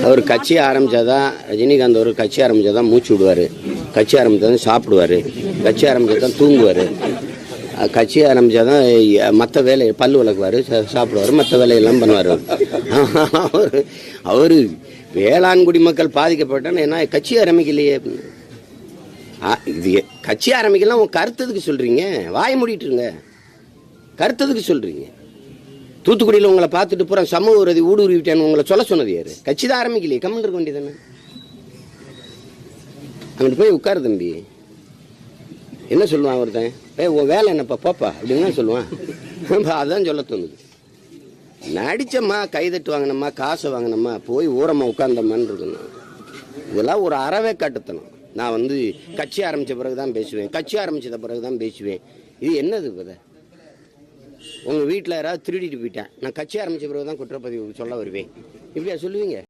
அவர் கட்சி ஆரம்பித்தாதான் ரஜினிகாந்த் ஒரு கட்சி ஆரம்பித்தாதான் மூச்சு விடுவார், கட்சி ஆரம்பித்தாதான் சாப்பிடுவார், கட்சி ஆரம்பித்தாதான் தூங்குவார், கட்சி ஆரம்பித்தாதான் மற்ற வேலை பல் விளக்குவார், சாப்பிடுவார், மற்ற வேலையெல்லாம் பண்ணுவார். அவர் வேளாண் குடிமக்கள் பாதிக்கப்பட்டான்னு என்ன கட்சி ஆரம்பிக்கலையே. இது கட்சி ஆரம்பிக்கலாம் உங்க கருத்ததுக்கு சொல்றீங்க, வாய மூடிட்டுருங்க. கருத்ததுக்கு சொல்றீங்க. தூத்துக்குடியில் உங்களை பார்த்துட்டு பூரா சமூக விரோதி ஊடுருவிட்டேன்னு உங்களை சொல்ல சொன்னது யாரு? கட்சி தான் ஆரம்பிக்கலையே, கம்மன் இருக்க வேண்டியதானே. அங்கிட்டு போய் உட்காரு தம்பி. என்ன சொல்லுவான் ஒருத்தன், உன் வேலை என்னப்பா போப்பா அப்படின்னு தான் சொல்லுவான். அதான் சொல்ல தோணுது. நடிச்சம்மா, கைதட்டு வாங்கினம்மா, காசை வாங்கினம்மா, போய் ஊரம்மா உட்கார்ந்தம்மான்னு இருக்கணும். இதெல்லாம் ஒரு அறவே காட்டுத்தனம். நான் கட்சி ஆரம்பித்த பிறகு தான் பேசுவேன், கட்சி ஆரம்பித்த பிறகு தான் பேசுவேன். இது என்னது கதை? உங்கள் வீட்டில் யாராவது திருடிட்டு போயிட்டேன், நான் கட்சி ஆரம்பித்த பிறகு தான் குற்றப்பதிவு சொல்ல வருவேன், இப்படியா சொல்லுவீங்க?